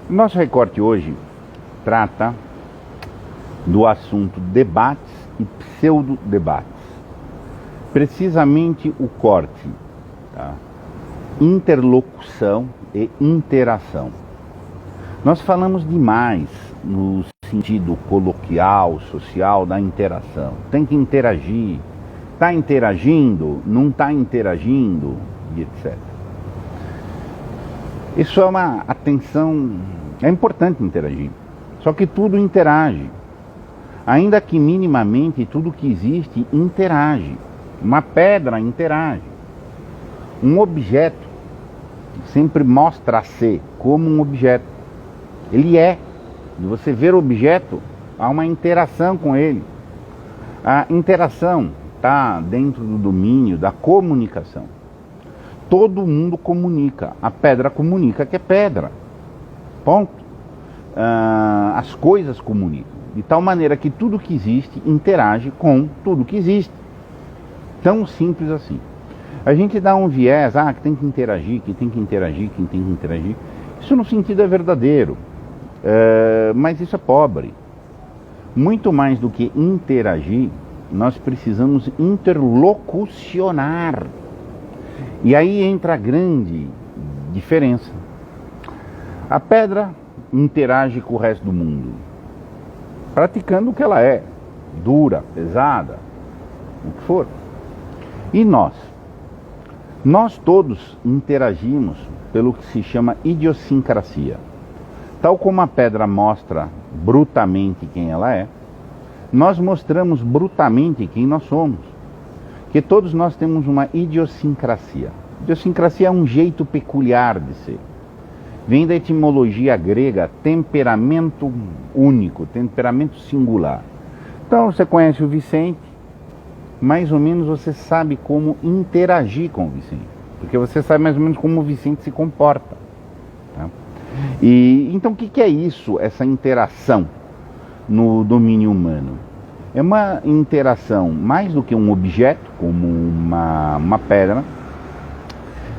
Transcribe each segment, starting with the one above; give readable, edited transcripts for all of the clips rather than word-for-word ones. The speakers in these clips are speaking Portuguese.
Nosso recorte hoje trata do assunto debates e pseudo-debates. Precisamente o corte, tá? Interlocução e interação. Nós falamos demais no sentido coloquial, social, da interação. Tem que interagir. Está interagindo? Não está interagindo? E etc. Isso é uma atenção. É importante interagir. Só que tudo interage. Ainda que minimamente tudo que existe interage. Uma pedra interage. Um objeto sempre mostra-se como um objeto. Ele é. E você ver o objeto, há uma interação com ele. A interação está dentro do domínio da comunicação. Todo mundo comunica. A pedra comunica que é pedra. Ponto. As coisas comunicam. De tal maneira que tudo que existe interage com tudo que existe. Tão simples assim. A gente dá um viés, que tem que interagir, que tem que interagir, que tem que interagir. Isso no sentido é verdadeiro. Mas isso é pobre. Muito mais do que interagir, nós precisamos interlocucionar. E aí entra a grande diferença. A pedra interage com o resto do mundo, praticando o que ela é, dura, pesada, o que for. E nós todos interagimos pelo que se chama idiosincrasia. Tal como a pedra mostra brutamente quem ela é, nós mostramos brutamente quem nós somos. Que todos nós temos uma idiosincrasia. Idiosincrasia é um jeito peculiar de ser. Vem da etimologia grega temperamento único, temperamento singular. Então você conhece o Vicente, mais ou menos você sabe como interagir com o Vicente. Porque você sabe mais ou menos como o Vicente se comporta. Tá? E então o que é isso, essa interação no domínio humano? É uma interação mais do que um objeto, como uma pedra,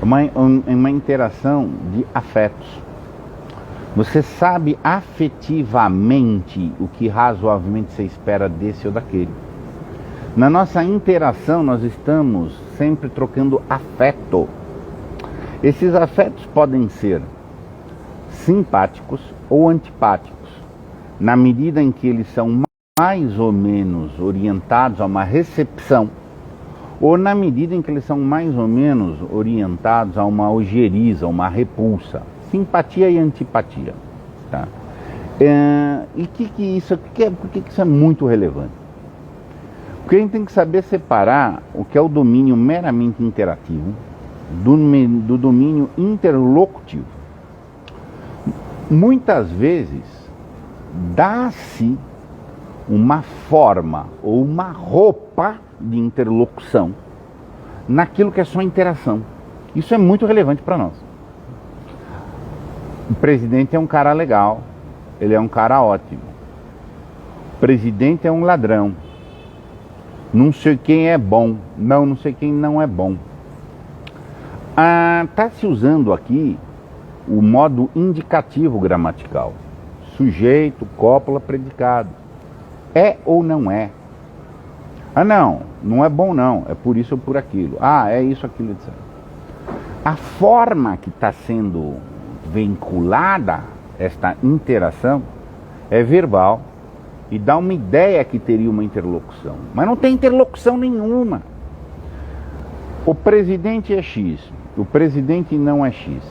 é uma interação de afetos. Você sabe afetivamente o que razoavelmente você espera desse ou daquele. Na nossa interação nós estamos sempre trocando afeto. Esses afetos podem ser simpáticos ou antipáticos, na medida em que eles são mais ou menos orientados a uma recepção, ou na medida em que eles são mais ou menos orientados a uma ojeriza, uma repulsa. Simpatia e antipatia. Tá? E por que isso é muito relevante? Porque a gente tem que saber separar o que é o domínio meramente interativo do domínio interlocutivo. Muitas vezes dá-se uma forma ou uma roupa de interlocução naquilo que é só interação. Isso é muito relevante para nós. O presidente é um cara legal, ele é um cara ótimo. O presidente é um ladrão. Não sei quem é bom, não sei quem não é bom. Está se usando aqui o modo indicativo gramatical. Sujeito, cópula, predicado. É ou não é? Não é bom não, é por isso ou por aquilo. É isso, aquilo, etc. A forma que está sendo vinculada esta interação é verbal e dá uma ideia que teria uma interlocução. Mas não tem interlocução nenhuma. O presidente é X, o presidente não é X.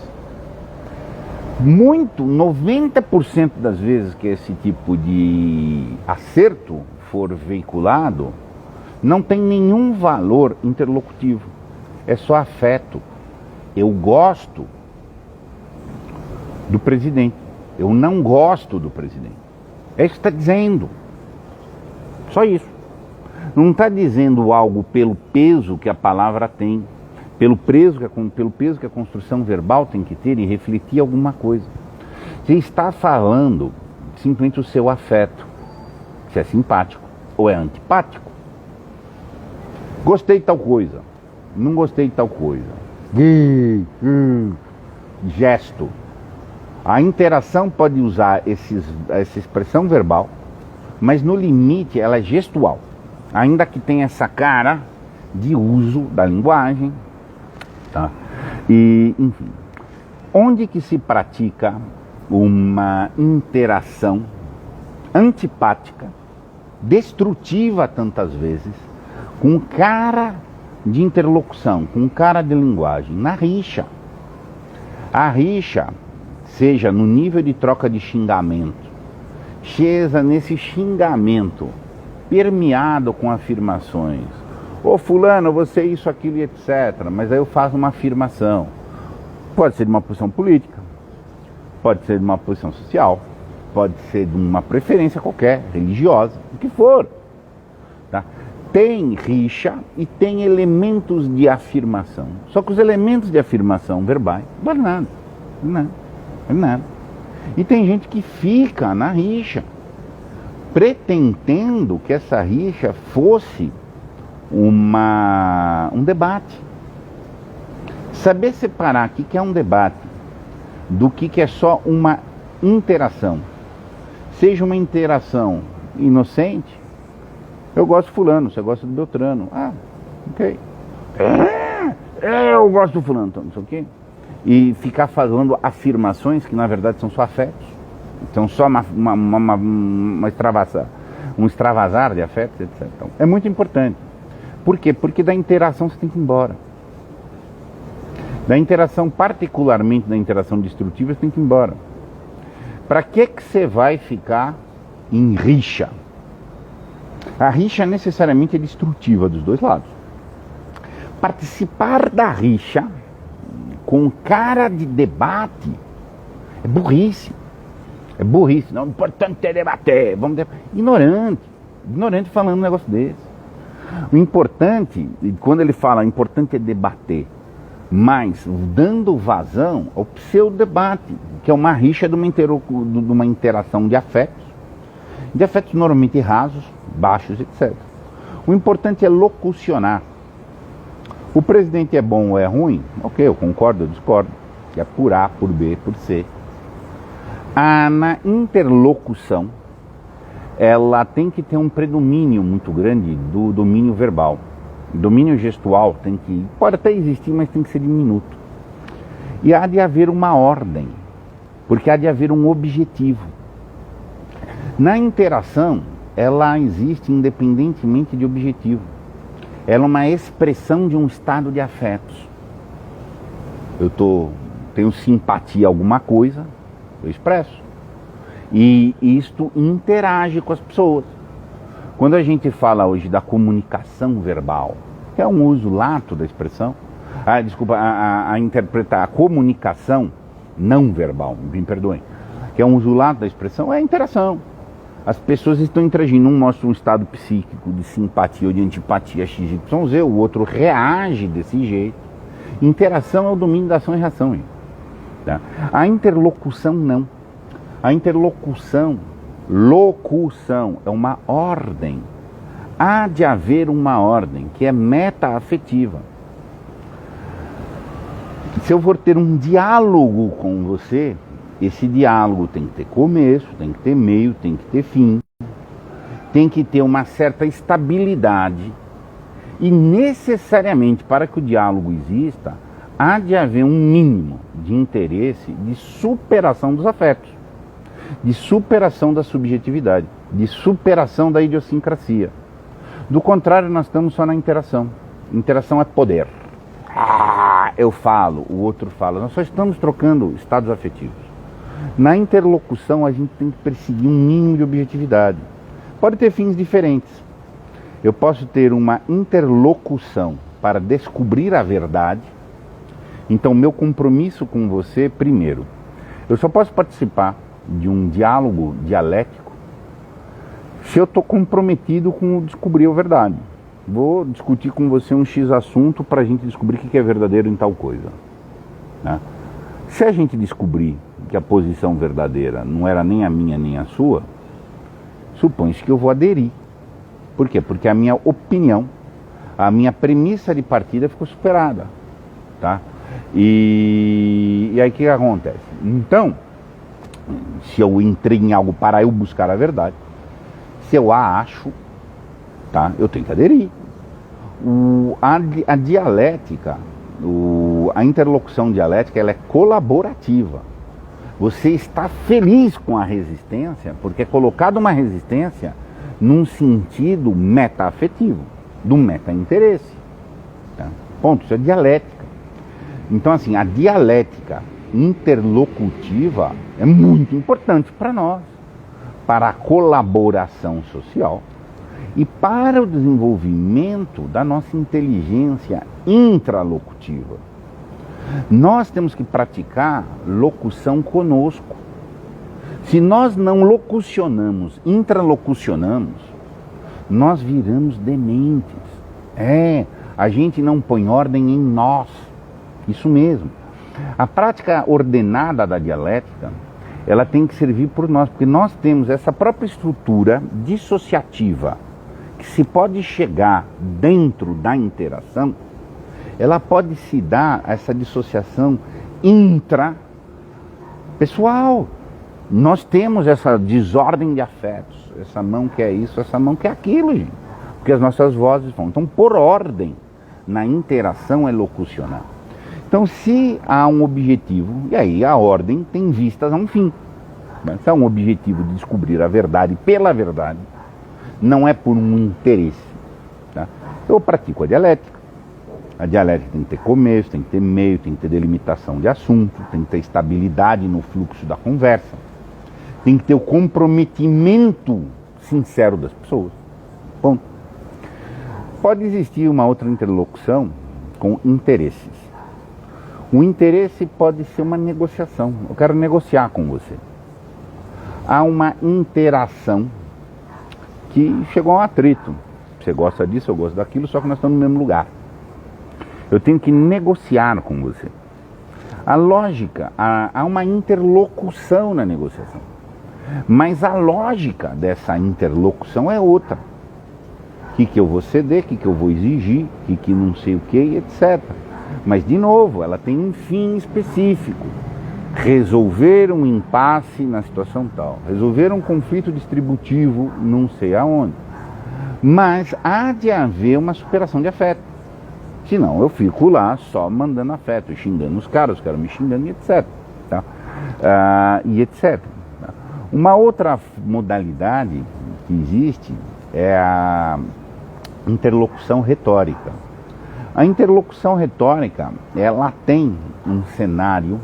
90% das vezes que esse tipo de acerto for veiculado, não tem nenhum valor interlocutivo. É só afeto. Eu gosto do presidente. Eu não gosto do presidente. É isso que está dizendo. Só isso. Não está dizendo algo pelo peso que a palavra tem, pelo peso que a construção verbal tem que ter e refletir alguma coisa. Você está falando simplesmente o seu afeto, se é simpático ou é antipático. Gostei de tal coisa, não gostei de tal coisa. Gesto. A interação pode usar essa expressão verbal, mas no limite ela é gestual. Ainda que tenha essa cara de uso da linguagem, tá? E, enfim, onde que se pratica uma interação antipática, destrutiva tantas vezes, com cara de interlocução, com cara de linguagem? Na rixa. A rixa, seja no nível de troca de xingamento, seja nesse xingamento permeado com afirmações. Ô fulano, você isso, aquilo e etc. Mas aí eu faço uma afirmação. Pode ser de uma posição política, pode ser de uma posição social, pode ser de uma preferência qualquer, religiosa, o que for. Tá? Tem rixa e tem elementos de afirmação. Só que os elementos de afirmação verbais não vale nada. Não vale nada. E tem gente que fica na rixa, pretendendo que essa rixa fosse um debate. Saber separar o que é um debate do que é só uma interação. Seja uma interação inocente, eu gosto de fulano, você gosta do Beltrano. Ah, ok. Eu gosto do fulano, então, não sei o quê. E ficar falando afirmações que na verdade são só afetos. São só uma um extravasar de afetos, etc. Então, é muito importante. Por quê? Porque da interação você tem que ir embora. Da interação, particularmente da interação destrutiva, você tem que ir embora. Para que você vai ficar em rixa? A rixa necessariamente é destrutiva dos dois lados. Participar da rixa com cara de debate é burrice. É burrice. Não, o importante é debater. Ignorante falando um negócio desse. O importante, quando ele fala importante é debater, mas dando vazão ao pseudo-debate, que é uma rixa de uma interação de afetos normalmente rasos, baixos, etc. O importante é locucionar. O presidente é bom ou é ruim? Ok, eu concordo, eu discordo. Que é por A, por B, por C. Na interlocução, ela tem que ter um predomínio muito grande do domínio verbal. O domínio gestual pode até existir, mas tem que ser diminuto. E há de haver uma ordem, porque há de haver um objetivo. Na interação, ela existe independentemente de objetivo. Ela é uma expressão de um estado de afetos. Tenho simpatia a alguma coisa, eu expresso. E isto interage com as pessoas. Quando a gente fala hoje da comunicação verbal, que é um uso lato da expressão, interpretar a comunicação não verbal, me perdoem, que é um uso lato da expressão, é a interação. As pessoas estão interagindo, um mostra um estado psíquico de simpatia ou de antipatia XYZ, o outro reage desse jeito. Interação é o domínio da ação e reação. Hein? Tá? A interlocução não. A locução é uma ordem. Há de haver uma ordem que é meta-afetiva. Se eu for ter um diálogo com você, esse diálogo tem que ter começo, tem que ter meio, tem que ter fim, tem que ter uma certa estabilidade. E necessariamente, para que o diálogo exista, há de haver um mínimo de interesse de superação dos afetos, de superação da subjetividade, de superação da idiosincrasia. Do contrário, nós estamos só na interação. Interação é poder. Eu falo, o outro fala. Nós só estamos trocando estados afetivos. Na interlocução, a gente tem que perseguir um mínimo de objetividade. Pode ter fins diferentes. Eu posso ter uma interlocução para descobrir a verdade. Então, meu compromisso com você, primeiro, eu só posso participar de um diálogo dialético se eu estou comprometido com descobrir a verdade. Vou discutir com você um X assunto para a gente descobrir o que é verdadeiro em tal coisa. Né? Se a gente descobrir que a posição verdadeira não era nem a minha nem a sua, supõe-se que eu vou aderir. Por quê? Porque a minha opinião, a minha premissa de partida ficou superada. Tá? E aí o que acontece? Então, Se eu entrei em algo para eu buscar a verdade, se eu a acho, tá, eu tenho que aderir. A dialética, a interlocução dialética, ela é colaborativa. Você está feliz com a resistência, porque é colocada uma resistência num sentido meta-afetivo, do meta-interesse. Tá? Ponto, isso é dialética. Então, assim, a dialética interlocutiva é muito importante para nós, para a colaboração social e para o desenvolvimento da nossa inteligência intralocutiva. Nós temos que praticar locução conosco. Se nós não locucionamos, intralocucionamos, nós viramos dementes. A gente não põe ordem em nós. Isso mesmo. A prática ordenada da dialética, ela tem que servir por nós, porque nós temos essa própria estrutura dissociativa, que se pode chegar dentro da interação, ela pode se dar essa dissociação intrapessoal. Nós temos essa desordem de afetos, essa mão quer isso, essa mão quer aquilo, gente, porque as nossas vozes vão. Então, por ordem, na interação é locucionar. Então, se há um objetivo, e aí a ordem tem vistas a um fim. Se há um objetivo de descobrir a verdade pela verdade, não é por um interesse. Tá? Eu pratico a dialética. A dialética tem que ter começo, tem que ter meio, tem que ter delimitação de assunto, tem que ter estabilidade no fluxo da conversa, tem que ter o comprometimento sincero das pessoas. Ponto. Pode existir uma outra interlocução com interesses. O interesse pode ser uma negociação. Eu quero negociar com você. Há uma interação que chegou a um atrito. Você gosta disso, eu gosto daquilo, só que nós estamos no mesmo lugar. Eu tenho que negociar com você. A lógica, há uma interlocução na negociação. Mas a lógica dessa interlocução é outra. O que eu vou ceder, o que eu vou exigir, o que não sei o que, etc. Mas, de novo, ela tem um fim específico. Resolver um impasse na situação tal. Resolver um conflito distributivo não sei aonde. Mas há de haver uma superação de afeto. Senão eu fico lá só mandando afeto, xingando os caras me xingando e etc. Tá? E etc. Tá? Uma outra modalidade que existe é a interlocução retórica. A interlocução retórica, ela tem um cenário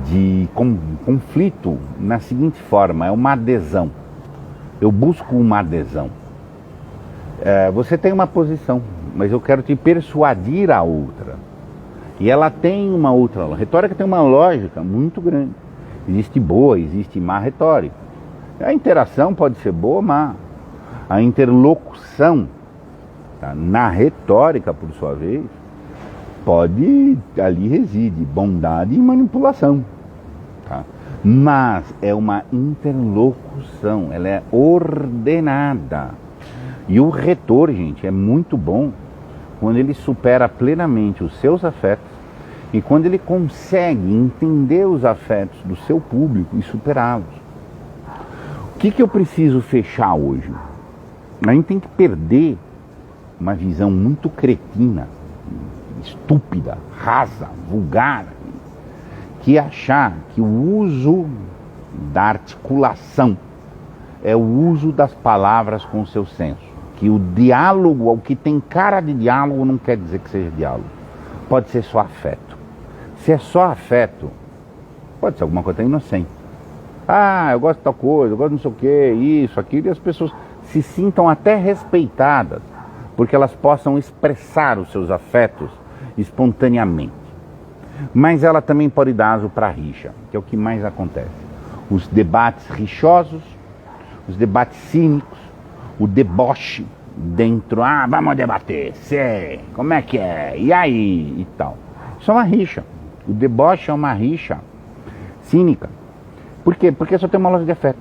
de conflito na seguinte forma, é uma adesão. Eu busco uma adesão. Você tem uma posição, mas eu quero te persuadir a outra. E ela tem uma outra. A retórica tem uma lógica muito grande. Existe boa, existe má retórica. A interação pode ser boa ou má. A interlocução, tá, na retórica, por sua vez, ali reside bondade e manipulação. Tá? Mas é uma interlocução, ela é ordenada. E o retor, gente, é muito bom quando ele supera plenamente os seus afetos e quando ele consegue entender os afetos do seu público e superá-los. O que eu preciso fechar hoje? A gente tem que perder uma visão muito cretina, estúpida, rasa, vulgar, que é achar que o uso da articulação é o uso das palavras com o seu senso. Que o diálogo, o que tem cara de diálogo, não quer dizer que seja diálogo. Pode ser só afeto. Se é só afeto, pode ser alguma coisa inocente. Eu gosto de tal coisa, eu gosto de não sei o que, isso, aquilo, e as pessoas se sintam até respeitadas, porque elas possam expressar os seus afetos espontaneamente. Mas ela também pode dar aso para a rixa, que é o que mais acontece. Os debates rixosos, os debates cínicos, o deboche dentro, vamos debater, sei, como é que é, e aí, e tal. Isso é uma rixa. O deboche é uma rixa cínica. Por quê? Porque só tem uma lógica de afeto.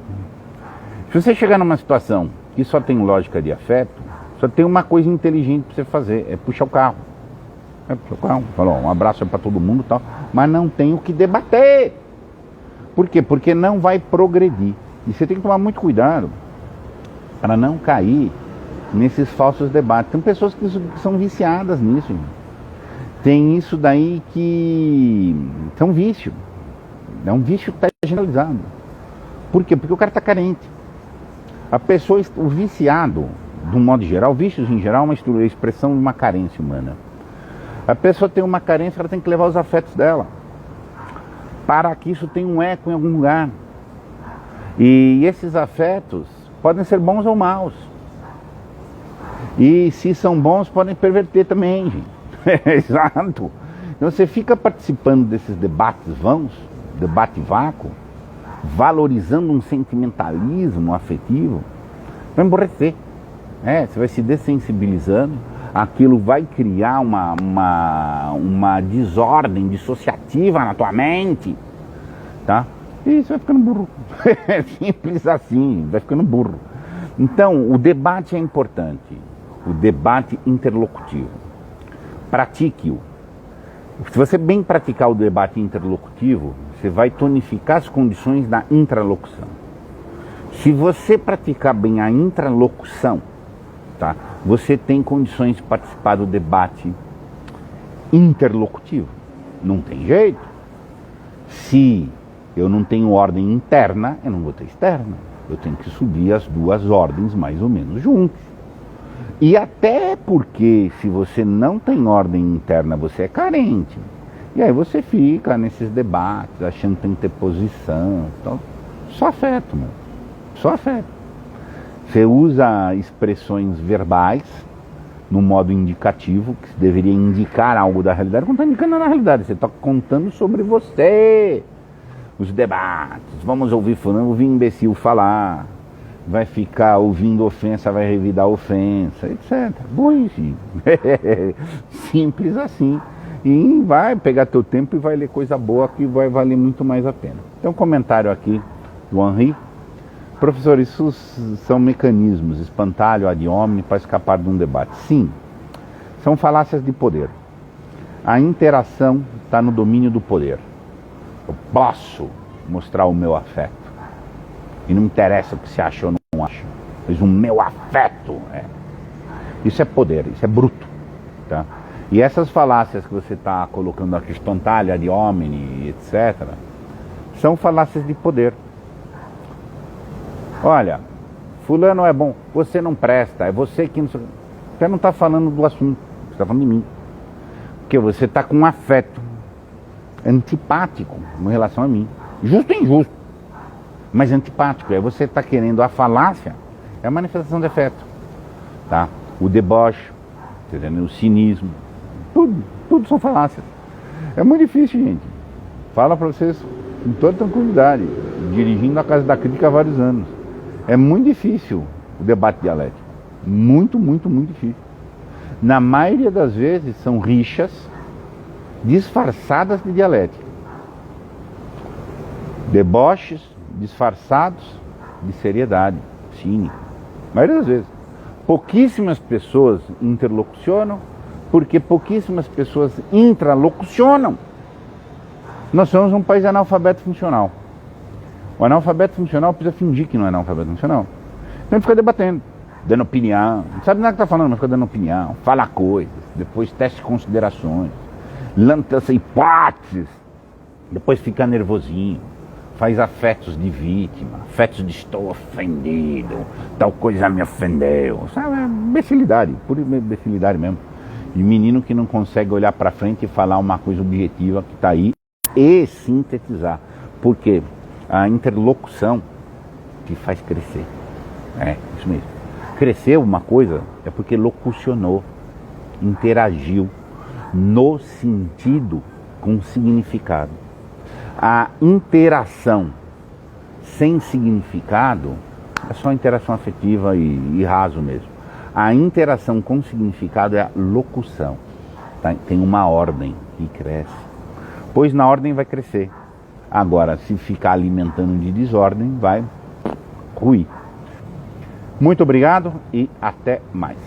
Se você chegar numa situação que só tem lógica de afeto, só tem uma coisa inteligente para você fazer, é puxar o carro. Falou, um abraço para todo mundo e tal, mas não tem o que debater. Por quê? Porque não vai progredir. E você tem que tomar muito cuidado para não cair nesses falsos debates. Tem pessoas que são viciadas nisso. Gente. Tem isso daí que é um vício. É um vício que está generalizado. Por quê? Porque o cara está carente. A pessoa, o viciado, de um modo geral, vícios em geral, é uma expressão de uma carência humana. A pessoa tem uma carência, ela tem que levar os afetos dela, para que isso tenha um eco em algum lugar. E esses afetos podem ser bons ou maus. E se são bons, podem perverter também, gente. Exato. Então você fica participando desses debates vãos, debate vácuo, valorizando um sentimentalismo afetivo, vai emborrecer. Você vai se dessensibilizando, aquilo vai criar uma desordem dissociativa na tua mente, tá? E você vai ficando burro. É simples assim, vai ficando burro. Então, o debate é importante, o debate interlocutivo. Pratique-o. Se você bem praticar o debate interlocutivo, você vai tonificar as condições da intralocução. Se você praticar bem a intralocução, tá, você tem condições de participar do debate interlocutivo. Não tem jeito. Se eu não tenho ordem interna, eu não vou ter externa. Eu tenho que subir as duas ordens mais ou menos juntos. E até porque se você não tem ordem interna, você é carente. E aí você fica nesses debates, achando que tem que ter posição. Então, só afeto, meu. Só afeto. Você usa expressões verbais no modo indicativo, que deveria indicar algo da realidade, quando está indicando nada da realidade. Você está contando sobre você. Os debates, vamos ouvir fulano, ouvir imbecil falar, vai ficar ouvindo ofensa, vai revidar ofensa, etc. Burrice. Simples assim. E vai pegar teu tempo e vai ler coisa boa que vai valer muito mais a pena. Tem um comentário aqui do Henri. Professor, isso são mecanismos, espantalho ad hominem para escapar de um debate. Sim, são falácias de poder. A interação está no domínio do poder. Eu posso mostrar o meu afeto. E não me interessa o que você acha ou não acha. Mas o meu afeto é. Isso é poder, isso é bruto. Tá? E essas falácias que você está colocando aqui, espantalho ad hominem, etc., são falácias de poder. Olha, fulano é bom, você não presta, é você que não... Você não está falando do assunto, você está falando de mim. Porque você está com um afeto antipático em relação a mim. Justo ou injusto, mas antipático. Aí você está querendo a falácia, é a manifestação de afeto. Tá? O deboche, o cinismo, tudo são falácias. É muito difícil, gente. Fala para vocês com toda tranquilidade, dirigindo a Casa da Crítica há vários anos. É muito difícil o debate dialético. Muito, muito, muito difícil. Na maioria das vezes são rixas disfarçadas de dialética. Deboches disfarçados de seriedade, cínica. A maioria das vezes. Pouquíssimas pessoas interlocucionam, porque pouquíssimas pessoas intralocucionam. Nós somos um país analfabeto funcional. O analfabeto funcional precisa fingir que não é analfabeto funcional. Então ele fica debatendo, dando opinião. Não sabe nada que está falando, mas fica dando opinião. Fala coisas, depois testa considerações, lança hipóteses, depois fica nervosinho, faz afetos de vítima, afetos de estou ofendido, tal coisa me ofendeu. Sabe, é imbecilidade, pura imbecilidade mesmo. De menino que não consegue olhar para frente e falar uma coisa objetiva que está aí e sintetizar. Por quê? A interlocução que faz crescer. É, isso mesmo. Cresceu uma coisa é porque locucionou, interagiu no sentido com significado. A interação sem significado é só interação afetiva e raso mesmo. A interação com significado é a locução. Tá? Tem uma ordem que cresce. Pois na ordem vai crescer. Agora, se ficar alimentando de desordem, vai ruir. Muito obrigado e até mais.